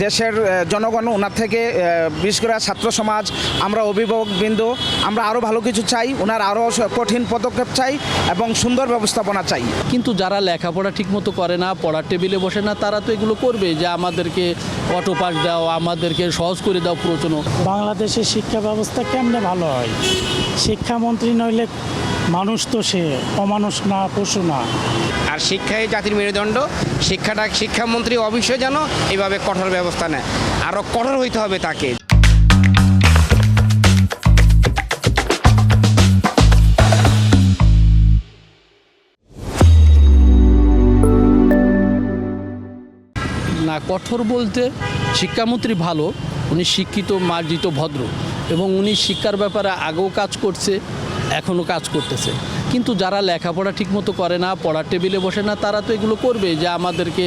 দেশের জনগণ ওনার থেকে বিশেষ করে ছাত্র সমাজ, আমরা অভিভাবকবৃন্দ, আমরা আরও ভালো কিছু চাই, ওনার আরও কঠিন পদক্ষেপ চাই এবং সুন্দর ব্যবস্থাপনা চাই। কিন্তু যারা লেখাপড়া ঠিকমতো করে না, পড়ার টেবিলে বসে না, তারা তো এগুলো করবে যে আমাদেরকে অটো পাস দাও, আমাদেরকে সহজ করে দাও প্রচুর। বাংলাদেশের শিক্ষা ব্যবস্থা কেমনে ভালো হয়? শিক্ষামন্ত্রী নইলে মানুষ তো সে অমানুষ না, পশু না। আর শিক্ষাই জাতির মেরুদণ্ড। শিক্ষামন্ত্রী অবশ্যই যেন এইভাবে কঠোর ব্যবস্থা নেয়, আরও কঠোর হইতে হবে তাকে। না, কঠোর বলতে শিক্ষামন্ত্রী ভালো, উনি শিক্ষিত, মার্জিত, ভদ্র এবং উনি শিক্ষার ব্যাপারে আগেও কাজ করছে, এখনও কাজ করতেছে। কিন্তু যারা লেখাপড়া ঠিকমতো করে না, পড়ার টেবিলে বসে না, তারা তো এগুলো করবে যে আমাদেরকে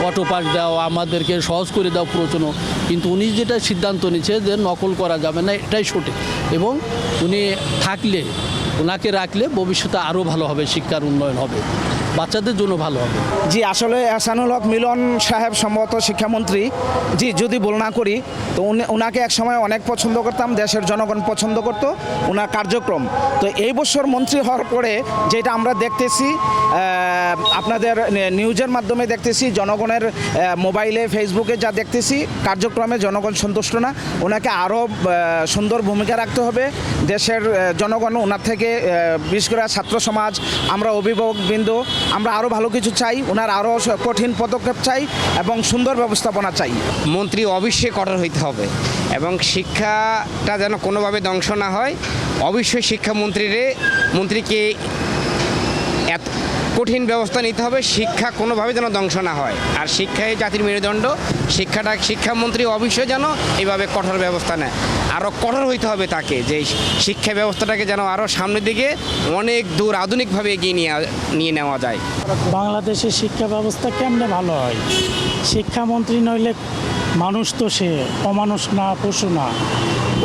অটো পাস দাও, আমাদেরকে সহজ করে দাও প্রচুর। কিন্তু উনি যেটা সিদ্ধান্ত নিচ্ছে যে নকল করা যাবে না, এটাই সঠিক। এবং উনি থাকলে, ওনাকে রাখলে ভবিষ্যতে আরও ভালো হবে, শিক্ষার উন্নয়ন হবে, বাচ্চাদের জন্য ভালো হবে। জি, আসলে এহসানুল হক মিলন সাহেব সম্ভবত শিক্ষামন্ত্রী, জি যদি ভুল না করি, তো ওনাকে এক সময় অনেক পছন্দ করতাম, দেশের জনগণ পছন্দ করত ওনার কার্যক্রম। তো এই বছর মন্ত্রী হওয়ার পরে যেটা আমরা দেখতেছি, আপনাদের নিউজের মাধ্যমে দেখতেছি, জনগণের মোবাইলে, ফেসবুকে যা দেখতেছি, কার্যক্রমে জনগণ সন্তুষ্ট না। ওনাকে আরও সুন্দর ভূমিকা রাখতে হবে। দেশের জনগণ ওনার থেকে বিশেষ করে ছাত্র সমাজ, আমরা অভিভাবকবৃন্দ, আমরা আরও ভালো কিছু চাই, ওনার আরও কঠিন পদক্ষেপ চাই এবং সুন্দর ব্যবস্থাপনা চাই। মন্ত্রী অবশ্যই কঠোর হইতে হবে এবং শিক্ষাটা যেন কোনোভাবে ধ্বংস না হয়। অবশ্যই মন্ত্রীকে এত কঠিন ব্যবস্থা নিতে হবে, শিক্ষা কোনোভাবে যেন ধ্বংস না হয়। আর শিক্ষাই জাতির মেরুদণ্ড। শিক্ষামন্ত্রী অবশ্যই যেন এইভাবে কঠোর ব্যবস্থা নেয়, আরও কঠোর হইতে হবে তাকে, যে শিক্ষা ব্যবস্থাটাকে যেন আরও সামনের দিকে অনেক দূর আধুনিকভাবে এগিয়ে নিয়ে নেওয়া যায়। বাংলাদেশের শিক্ষা ব্যবস্থা কেমনে ভালো হয়? শিক্ষামন্ত্রী নইলে মানুষ তো সে অমানুষ না, পশু না।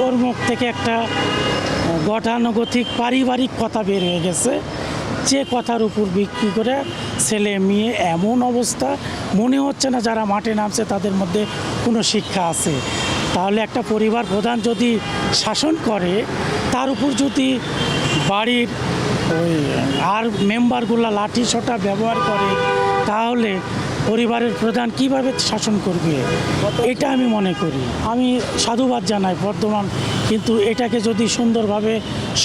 ওর মুখ থেকে একটা গতানুগতিক পারিবারিক কথা বের হয়ে গেছে, যে কথার উপর বিক্রি করে ছেলে মেয়ে এমন অবস্থা, মনে হচ্ছে না যারা মাঠে নামছে তাদের মধ্যে কোনো শিক্ষা আছে। তাহলে একটা পরিবার প্রধান যদি শাসন করে, তার উপর যদি বাড়ির ওই আর মেম্বারগুলো লাঠি সোঁটা ব্যবহার করে, তাহলে পরিবারের প্রধান কিভাবে শাসন করবে? এটা আমি মনে করি, আমি সাধুবাদ জানাই বর্তমান, কিন্তু এটাকে যদি সুন্দরভাবে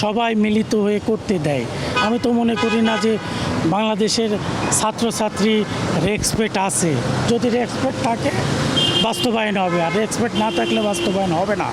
সবাই মিলিত হয়ে করতে দেয়, আমি তো মনে করি না যে বাংলাদেশের ছাত্রছাত্রী রেসপেক্ট আছে। যদি রেসপেক্ট থাকে বাস্তবায়ন হবে, আর রেসপেক্ট না থাকলে বাস্তবায়ন হবে না।